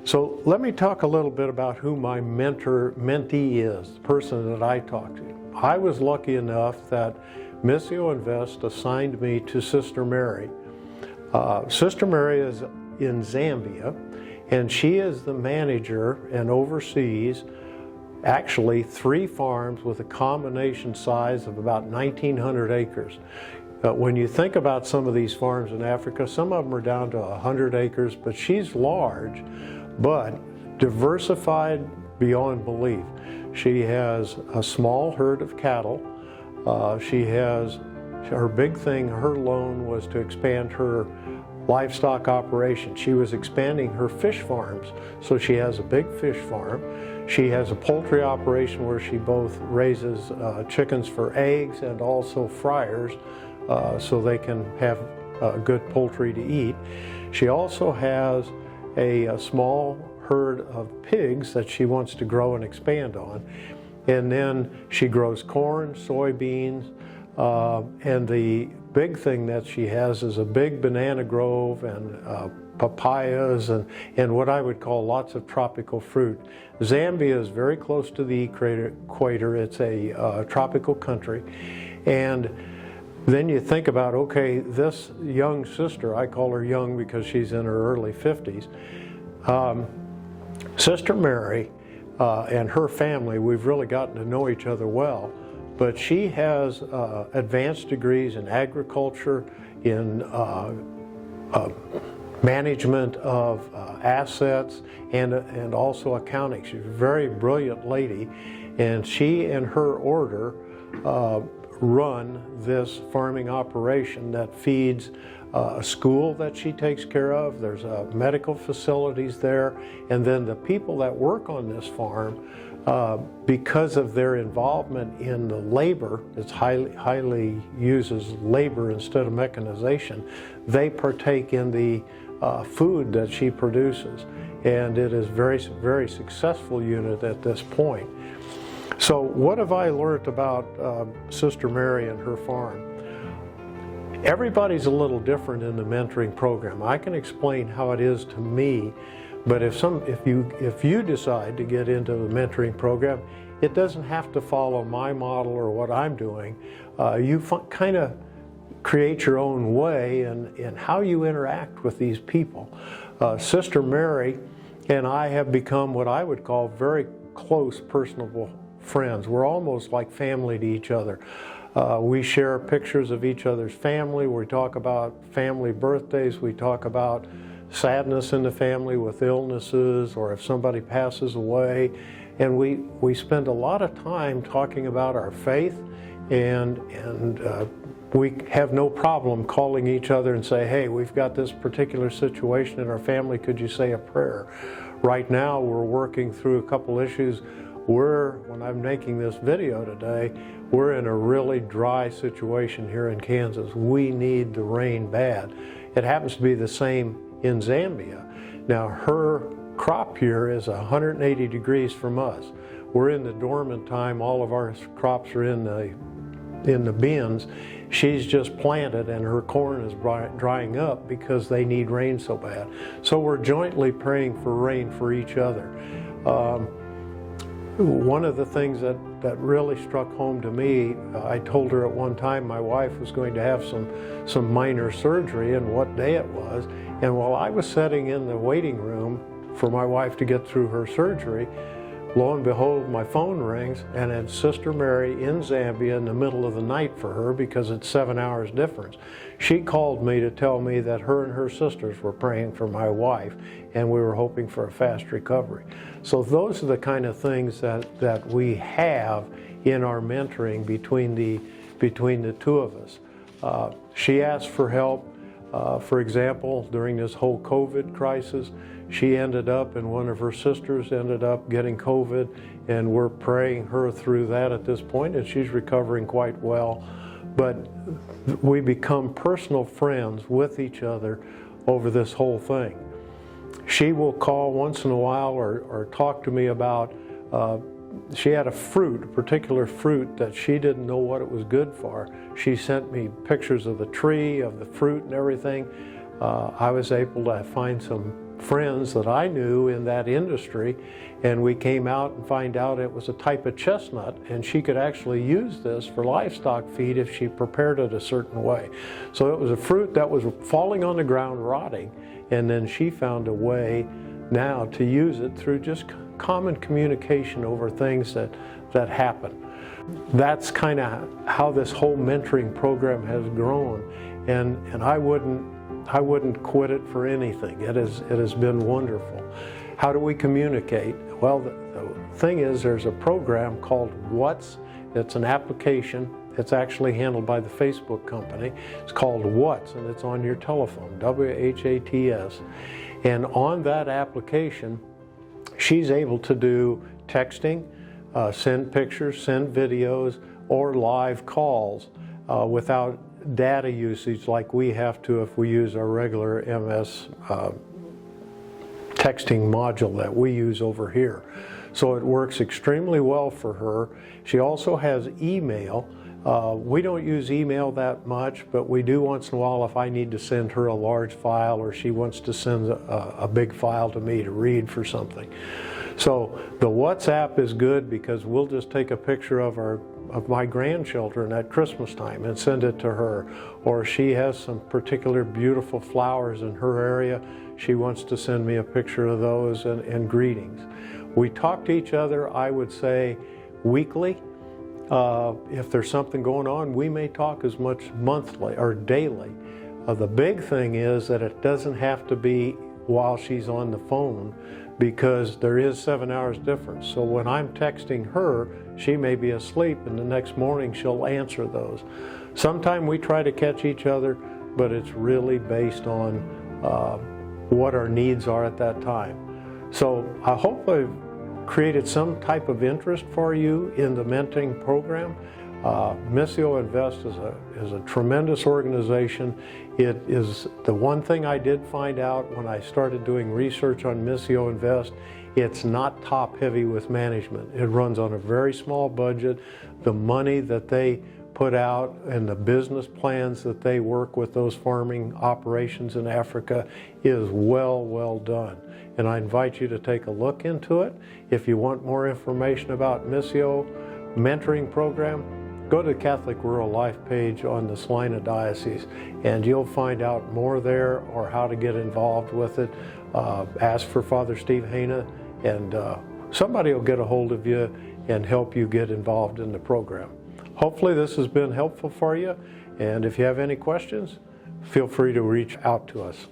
So let me talk a little bit about who my mentee is, the person that I talk to. I was lucky enough that MISSIO Invest assigned me to Sister Mary. Sister Mary is in Zambia, and she is the manager and oversees actually 3 farms with a combination size of about 1,900 acres. When you think about some of these farms in Africa, some of them are down to 100 acres, but she's large, but diversified beyond belief. She has a small herd of cattle. She has, her big thing, her loan was to expand her livestock operation. She was expanding her fish farms, so she has a big fish farm. She has a poultry operation where she both raises chickens for eggs and also fryers so they can have good poultry to eat. She also has a small herd of pigs that she wants to grow and expand on. And then she grows corn, soybeans, and the big thing that she has is a big banana grove and papayas and what I would call lots of tropical fruit. Zambia is very close to the equator. It's a tropical country. And then you think about, okay, this young sister, I call her young because she's in her early 50s, Sister Mary and her family, we've really gotten to know each other well, but she has advanced degrees in agriculture, in management of assets, and also accounting. She's a very brilliant lady, and she and her order run this farming operation that feeds a school that she takes care of. There's medical facilities there, and then the people that work on this farm, because of their involvement in the labor, it's highly uses labor instead of mechanization, they partake in the food that she produces, and it is very successful unit at this point. So what have I learned about Sister Mary and her farm? Everybody's a little different in the mentoring program. I can explain how it is to me, but if you decide to get into the mentoring program, it doesn't have to follow my model or what I'm doing. You kind of create your own way in how you interact with these people. Sister Mary and I have become what I would call very close, personable friends. We're almost like family to each other. We share pictures of each other's family. We talk about family birthdays. We talk about sadness in the family with illnesses or if somebody passes away. And we spend a lot of time talking about our faith, and we have no problem calling each other and say, hey, we've got this particular situation in our family. Could you say a prayer? Right now, we're working through a couple issues. When I'm making this video today, we're in a really dry situation here in Kansas. We need the rain bad. It happens to be the same in Zambia. Now, her crop year is 180 degrees from us. We're in the dormant time. All of our crops are in the bins. She's just planted, and her corn is drying up because they need rain so bad. So we're jointly praying for rain for each other. One of the things that really struck home to me, I told her at one time my wife was going to have some minor surgery and what day it was. And while I was sitting in the waiting room for my wife to get through her surgery, lo and behold, my phone rings, and it's Sister Mary in Zambia in the middle of the night for her because it's 7 hours difference. She called me to tell me that her and her sisters were praying for my wife, and we were hoping for a fast recovery. So those are the kind of things that we have in our mentoring between the two of us. She asked for help. For example, during this whole COVID crisis, she ended up, and one of her sisters ended up getting COVID, and we're praying her through that at this point, and she's recovering quite well. But we become personal friends with each other over this whole thing. She will call once in a while or talk to me about, she had a particular fruit that she didn't know what it was good for. She sent me pictures of the tree, of the fruit and everything. I was able to find some friends that I knew in that industry, and we came out and find out it was a type of chestnut, and she could actually use this for livestock feed if she prepared it a certain way. So it was a fruit that was falling on the ground rotting, and then she found a way now to use it through just common communication over things that happen. That's kind of how this whole mentoring program has grown, and I wouldn't quit it for anything. It has been wonderful. How do we communicate? Well, the thing is, there's a program called What's. It's an application. It's actually handled by the Facebook company. It's called What's, and it's on your telephone, WHATS. And on that application, she's able to do texting, send pictures, send videos, or live calls without data usage like we have to if we use our regular MS texting module that we use over here. So it works extremely well for her. She also has email. We don't use email that much, but we do once in a while if I need to send her a large file or she wants to send a big file to me to read for something. So the WhatsApp is good because we'll just take a picture of my grandchildren at Christmas time and send it to her. Or she has some particular beautiful flowers in her area. She wants to send me a picture of those and greetings. We talk to each other, I would say, weekly. If there's something going on, we may talk as much monthly or daily. The big thing is that it doesn't have to be while she's on the phone, because there is 7 hours difference. So when I'm texting her, she may be asleep, and the next morning she'll answer those. Sometimes we try to catch each other, but it's really based on what our needs are at that time. So I hope I've created some type of interest for you in the mentoring program. MISSIO Invest is a tremendous organization. It is the one thing I did find out when I started doing research on MISSIO Invest. It's not top heavy with management. It runs on a very small budget. The money that they put out and the business plans that they work with those farming operations in Africa is well done. And I invite you to take a look into it. If you want more information about MISSIO mentoring program, go to the Catholic Rural Life page on the Salina Diocese, and you'll find out more there or how to get involved with it. Ask for Father Steve Haina, and somebody will get a hold of you and help you get involved in the program. Hopefully this has been helpful for you, and if you have any questions, feel free to reach out to us.